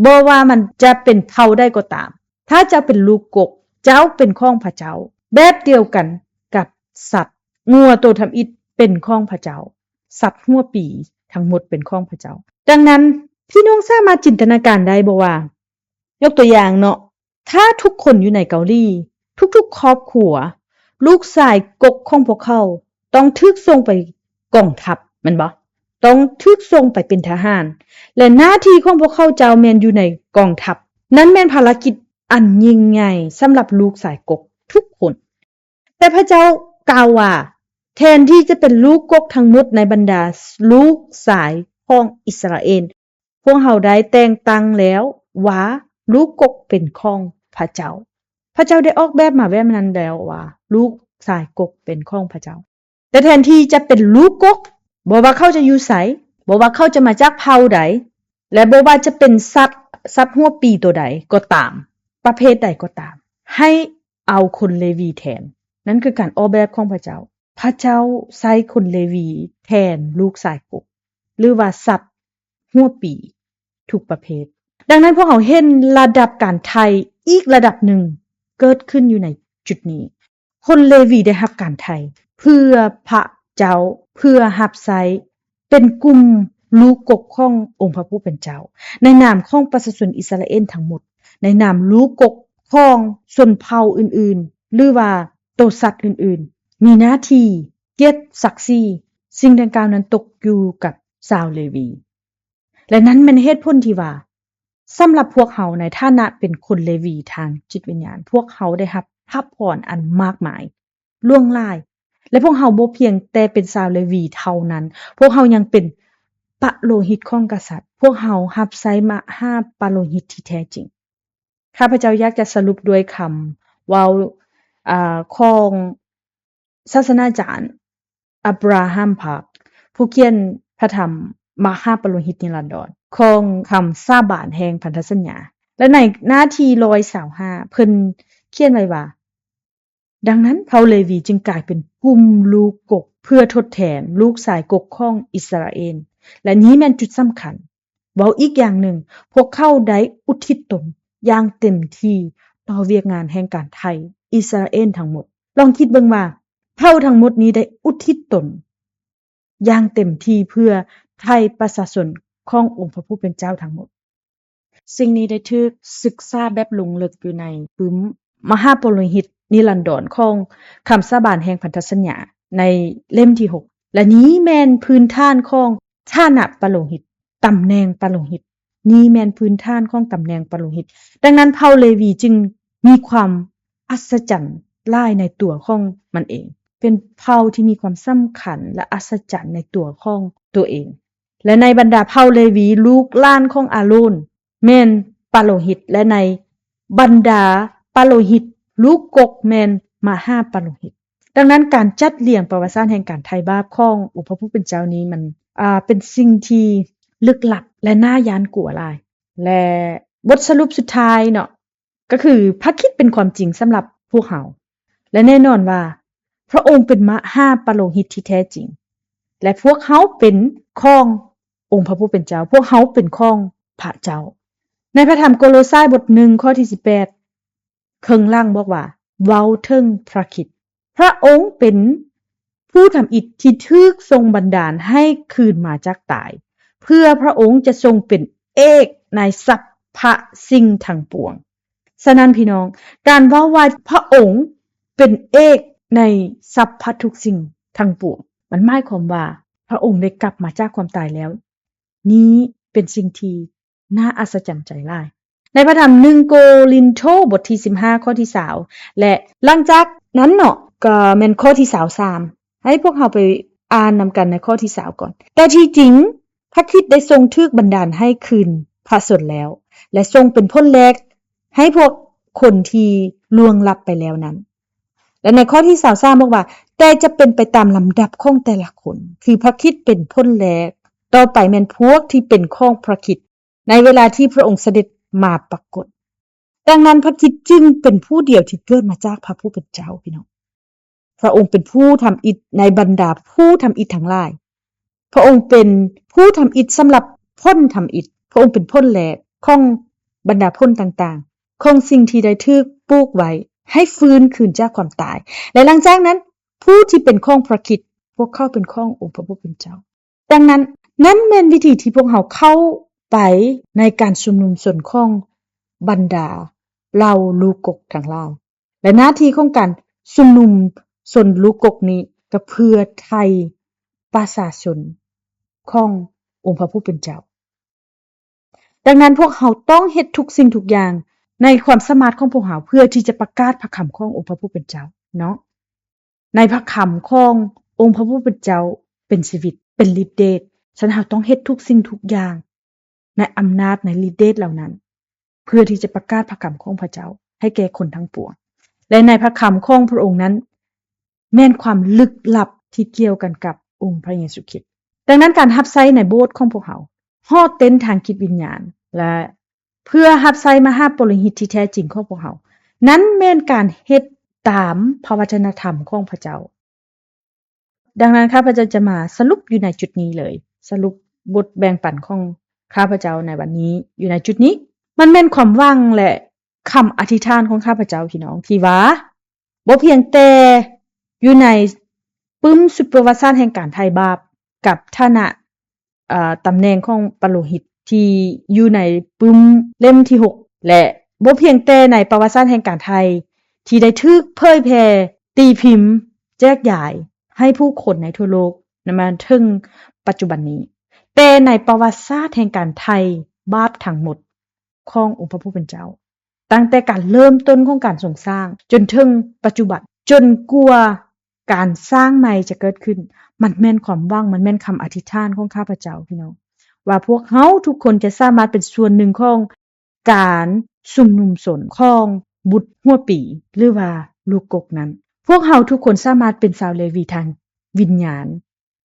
บ่ว่ามันจะเป็นเผ่าได้ก็ตามถ้าเจ้าเป็นลูกกกเจ้าเป็นของพระเจ้าแบบเดียวกันกับสัตว์งัวตัวทำอิฐเป็นของพระเจ้าสัตว์หัวปีทั้งหมดเป็นของพระเจ้าดังนั้นพี่น้องสามารถจินตนาการได้บ่ว่ายกตัวอย่างเนาะถ้าทุกคนอยู่ในเกาหลีทุกๆครอบครัวลูกชายกกของพวกเขาต้องถูกส่งไปกองทัพแม่นบ่ต้องถูกส่งไปเป็นทหารและหน้าที่ของพวกเขาเจ้าแม่นอยู่ในกองทัพนั้นแม่นภารกิจอันยิ่งใหญ่สำหรับลูกชายกกทุกคนแต่พระเจ้ากล่าวว่าแทนที่จะเป็นลูกกกทั้งหมดในบรรดาลูกชายของอิสราเอลพวกเขาได้แต่งตั้งแล้วว่าลูกกกเป็นของพระเจ้าพระเจ้าได้ออกแบบมาแบบนั้นแล้วว่าลูกชายกกเป็นของพระเจ้าแต่แทนที่จะเป็นลูกกกบ่ว่าเขาจะอยู่ไสบ่ว่าเขาจะมาจากเผ่าใดและบ่ว่าจะเป็นสัตว์หัวปีตัวใดก็ตามประเภทใดก็ตามให้เอาคนเลวีแทนนั่นคือการออกแบบของพระเจ้าพระเจ้าใช้คนเลวีแทนลูกชายกกหรือว่าสัตว์หัวปีทุกประเภทดังนั้นพวกเขาเห็นระดับการไทยอีกระดับหนึ่งเกิดขึ้นอยู่ในจุดนี้คนเลวีได้รับการไทยเพื่อพระเจ้าเพื่อรับใช้เป็นกลุ่มลูกกกขององค์พระผู้เป็นเจ้าในนามของประชาชนอิสราเอลทั้งหมดในนามลูกกกของชนเผ่าอื่นๆหรือว่าตัวสัตว์อื่นๆมีหน้าที่เกียรติศักดิ์ศรีสิ่งดังกล่าวนั้นตกอยู่กับชาวเลวีและนั้นเป็นเหตุผลที่ว่าสำหรับพวกเขาในฐานะเป็นคนเลวีทางจิตวิญญาณพวกเขาได้รับพระพรอันมากมายล่วงหลายและพวกเขาบ่เพียงแต่เป็นชาวเลวีเท่านั้นพวกเขายังเป็นปะโลหิตของกษัตริย์พวกเขารับใช้มหาปะโลหิตที่แท้จริงข้าพเจ้าอยากจะสรุปด้วยคำเว้าของศาสนาจารย์อับราฮัมพาร์คผู้เขียนพระธรรมมหาปะโลหิตนิรันดรของคำสาบานแห่งพันธสัญญาและในหน้าที่125เพิ่นเขียนไว้ว่าดังนั้นเผ่าเลวีจึงกลายเป็นกลุ่มลูกกกเพื่อทดแทนลูกชายกกของอิสราเอลและนี้แม่นจุดสำคัญเว้าอีกอย่างหนึ่งพวกเขาได้อุทิศตนอย่างเต็มที่ต่อเวียกงานแห่งการไทยอิสราเอลทั้งหมดลองคิดเบิ่งว่าเผ่าทั้งหมดนี้ได้อุทิศตนอย่างเต็มที่เพื่อไทยประชาชนขององค์พระผู้เป็นเจ้าทั้งหมดสิ่งนี้ได้ถูกศึกษาแบบลงลึกอยู่ในปึ้มมหาปะโลหิตนิรันดรของคำสาบานแห่งพันธสัญญาในเล่มที่6และนี้แม่นพื้นฐานของฐานะปะโลหิตตำแหน่งปะโลหิตนี้แม่นพื้นฐานของตำแหน่งปะโลหิตดังนั้นเผ่าเลวีจึงมีความอัศจรรย์หลายในตัวของมันเองเป็นเผ่าที่มีความสำคัญและอัศจรรย์ในตัวของตัวเองและในบรรดาเผ่าเลวีลูกหลานของอาโรนแม่นปะโลหิตและในบรรดาปะโลหิตลูกกกแม่นมหาปะโลหิตดังนั้นการจัดเรียงประวัติศาสตร์แห่งการไถ่บาปขององค์พระผู้เป็นเจ้านี้มันเป็นสิ่งที่ลึกลับและน่าย้านกลัวหลายและบทสรุปสุดท้ายเนาะก็คือพระคริสต์เป็นความจริงสำหรับพวกเราและแน่นอนว่าพระองค์เป็นมหาปะโลหิตที่แท้จริงและพวกเขาเป็นขององค์พระผู้เป็นเจ้าพวกเขาเป็นของพระเจ้าในพระธรรมโกโลสายบท1ข้อที่18ครึ่งล่างบอกว่าเว้าถึงพระคริสต์พระองค์เป็นผู้ทำอิฐที่ถูกทรงบันดาลให้คืนมาจากตายเพื่อพระองค์จะทรงเป็นเอกในสรรพสิ่งทั้งปวงฉะนั้นพี่น้องการเว้าว่าพระองค์เป็นเอกในสรรพทุกสิ่งทั้งปวงมันหมายความว่าพระองค์ได้กลับมาจากความตายแล้วนี้เป็นสิ่งที่น่าอัศจรรย์ใจหลายในพระธรรม1โกรินโธบทที่15ข้อที่20และหลังจากนั้นเนาะก็แม่นข้อที่23ให้พวกเราไปอ่านนำกันในข้อที่20ก่อนแต่ที่จริงพระคริสต์ได้ทรงถูกบันดาลให้คืนพระชนแล้วและทรงเป็นพ้นแรกให้พวกคนที่ล่วงลับไปแล้วนั้นและในข้อที่23บอกว่าแต่จะเป็นไปตามลำดับของแต่ละคนคือพระคริสต์เป็นพ้นแรกต่อไปแม่นพวกที่เป็นของพระคริสต์ในเวลาที่พระองค์เสด็จมาปรากฏดังนั้นพระคริสต์จึงเป็นผู้เดียวที่เกิดมาจากพระผู้เป็นเจ้าพี่น้อง พระองค์เป็นผู้ทำอิฐในบรรดาผู้ทำอิฐทั้งหลายพระองค์เป็นผู้ทำอิฐสำหรับพ้นทำอิฐพระองค์เป็นพ้นแหลกของบรรดาพ้นต่างๆของสิ่งที่ได้ถูกปลูกไว้ให้ฟื้นคืนจากความตายและหลังจากนั้นผู้ที่เป็นของพระคริสต์พวกเขาเป็นขององค์พระผู้เป็นเจ้าดังนั้นนั่นเป็นวิธีที่พวกเขาเข้าไปในการชุมนุมส่วนของบรรดาเหล่าลูกกกทั้งหลายและหน้าที่ของการชุมนุมส่วนลูกกกนี้ก็เพื่อไทยประชาชนขององค์พระผู้เป็นเจ้าดังนั้นพวกเขาต้องเฮ็ดทุกสิ่งทุกอย่างในความสามารถของพวกเขาเพื่อที่จะประกาศพระคำขององค์พระผู้เป็นเจ้าเนาะในพระคำขององค์พระผู้เป็นเจ้าเป็นชีวิตเป็นฤทธิ์เดชฉันเฮาต้องเฮ็ดทุกสิ่งทุกอย่างในอำนาจในฤทธิ์เดชเหล่านั้นเพื่อที่จะประกาศพระคำของพระเจ้าให้แก่คนทั้งปวงและในพระคำของพระองค์นั้นแม่นความลึกลับที่เกี่ยวกันกับองค์พระเยซูคริสต์ดังนั้นการรับใช้ในโบสถ์ของพวกเขาฮอดเต้นทางจิตวิญญาณและเพื่อรับใช้มหาปริหิตที่แท้จริงของพวกเขานั้นแม่นการเฮ็ดตามพระวจนะธรรมของพระเจ้าดังนั้นข้าพเจ้าจะมาสรุปอยู่ในจุดนี้เลยสรุปบทแบ่งปันของข้าพเจ้าในวันนี้อยู่ในจุดนี้มันเป็นความหวังและคำอธิษฐานของข้าพเจ้าพี่น้องที่ว่าบ่เพียงแต่อยู่ในปึ้มสุประวัติศาสตร์แห่งการไถ่บาปกับฐานะตำแหน่งของปโลหิตที่อยู่ในปึ้มเล่มที่6และบ่เพียงแต่ในประวัติศาสตร์แห่งการไทยที่ได้ถูกเผยแพร่ตีพิมพ์แจกจ่ายให้ผู้คนในทั่วโลกมาถึงปัจจุบันนี้แต่ในประวัติศาสตร์แห่งการไทยบาปทั้งหมดขององค์พระผู้เป็นเจ้าตั้งแต่การเริ่มต้นของการทรงสร้างจนถึงปัจจุบันจนกว่าการสร้างใหม่จะเกิดขึ้นมันแม่นความหวังมันแม่นคำอธิษฐานของข้าพเจ้าพี่น้องว่าพวกเฮาทุกคนจะสามารถเป็นส่วนหนึ่งของการชุมนุมสนของบุตรหัวปีหรือว่าลูกกกนั้นพวกเฮาทุกคนสามารถเป็นชาวเลวีทางวิญญาณ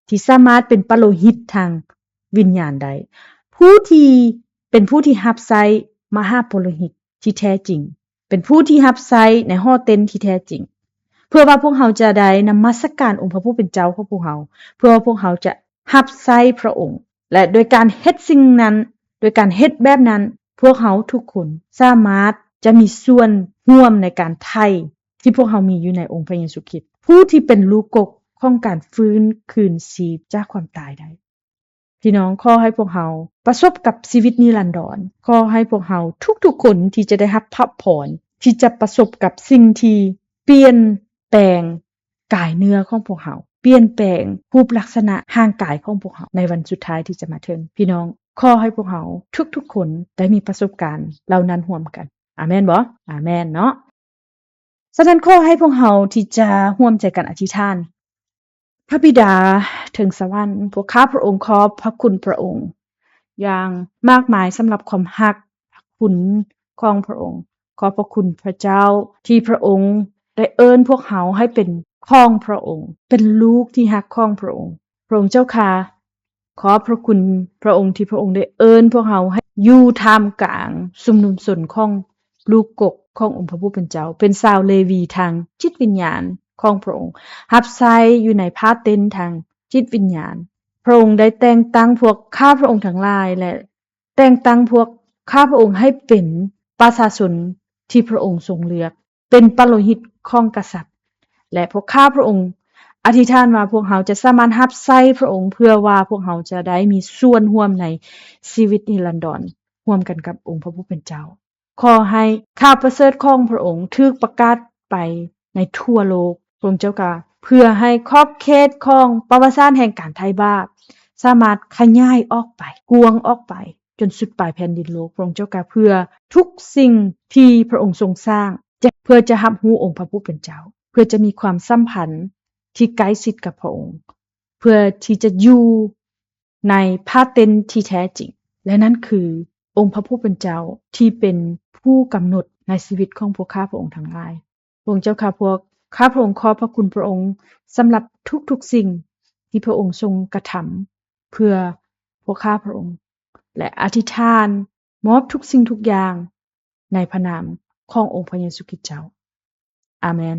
ที่สามารถเป็นปโลหิตทางวิญญาณได้ผู้ที่เป็นผู้ที่รับใช้มหาปโลหิตที่แท้จริงเป็นผู้ที่รับใช้ในหอเต็นที่แท้จริงเพื่อว่าพวกเฮาจะได้นมัสการองค์พระผู้เป็นเจ้าของพวกเฮาเพื่อว่าพวกเฮาจะรับใช้พระองค์และโดยการเฮ็ดสิ่งนั้นโดยการเฮ็ดแบบนั้นพวกเฮาทุกคนสามารถจะมีส่วนร่วมในการไถ่ที่พวกเฮามีอยู่ในองค์พระเยซูคริสต์ผู้ที่เป็นลูกกกของการฟื้นคืนชีพจากความตายได้พี่น้องขอให้พวกเฮาประสบกับชีวิตนิรันดรขอให้พวกเฮาทุกๆคนที่จะได้รับพระพรที่จะประสบกับสิ่งที่เปลี่ยนแปลงกายเนื้อของพวกเฮาเปลี่ยนแปลงรูปลักษณะร่างกายของพวกเฮาในวันสุดท้ายที่จะมาถึงพี่น้องขอให้พวกเฮาทุกๆคนได้มีประสบการณ์เหล่านั้นร่วมกันอาเมนบ่อาเมนเนาะฉะนั้นขอให้พวกเฮาที่จะร่วมใจกันอธิษฐานพระบิดาถึงสวรรค์พวกข้าพระองค์ขอบพระคุณพระองค์อย่างมากมายสำหรับความรักคุณของพระองค์ขอบพระคุณพระเจ้าที่พระองค์ได้เอิ้นพวกเฮาให้เป็นของพระองค์เป็นลูกที่รักของพระองค์พระองค์เจ้าค่ะขอพระคุณพระองค์ที่พระองค์ได้เอิ้นพวกเฮาให้อยู่ท่ามกลางชุมนุมชนของลูกกกขององค์พระผู้เป็นเจ้าเป็นชาวเลวีทางจิตวิญญาณของพระองค์รับใช้อยู่ในพาเต้นทางจิตวิญญาณพระองค์ได้แต่งตั้งพวกข้าพระองค์ทั้งหลายและแต่งตั้งพวกข้าพระองค์ให้เป็นประชาชนที่พระองค์ทรงเลือกเป็นปโลหิตของกษัตริย์และพวกข้าพระองค์อธิษฐานว่าพวกเขาจะสามารถรับใช้พระองค์เพื่อว่าพวกเขาจะได้มีส่วนร่วมในชีวิตนิรันดรร่วมกันกับองค์พระผู้เป็นเจ้าขอให้ข่าวประเสริฐของพระองค์ถูกประกาศไปในทั่วโลกพระองค์เจ้าค่ะเพื่อให้ขอบเขตของประวัติศาสตร์แห่งการไถ่บาปสามารถขยายออกไปกว้างออกไปจนสุดปลายแผ่นดินโลกพระองค์เจ้าค่ะเพื่อทุกสิ่งที่พระองค์ทรงสร้างเพื่อจะรับรู้องค์พระผู้เป็นเจ้าเพื่อจะมีความสัมพันธ์ที่ใกล้ชิดกับพระองค์เพื่อที่จะอยู่ในพาเต้นที่แท้จริงและนั่นคือองค์พระผู้เป็นเจ้าที่เป็นผู้กำหนดในชีวิตของพวกข้าพระองค์ทั้งหลายพระองค์เจ้าข้าพวกข้าพระองค์ขอพระคุณพระองค์สำหรับทุกๆสิ่งที่พระองค์ทรงกระทำเพื่อพวกข้าพระองค์และอธิษฐานมอบทุกสิ่งทุกอย่างในพระนามขององค์พระเยซูคริสต์เจ้าอาเมน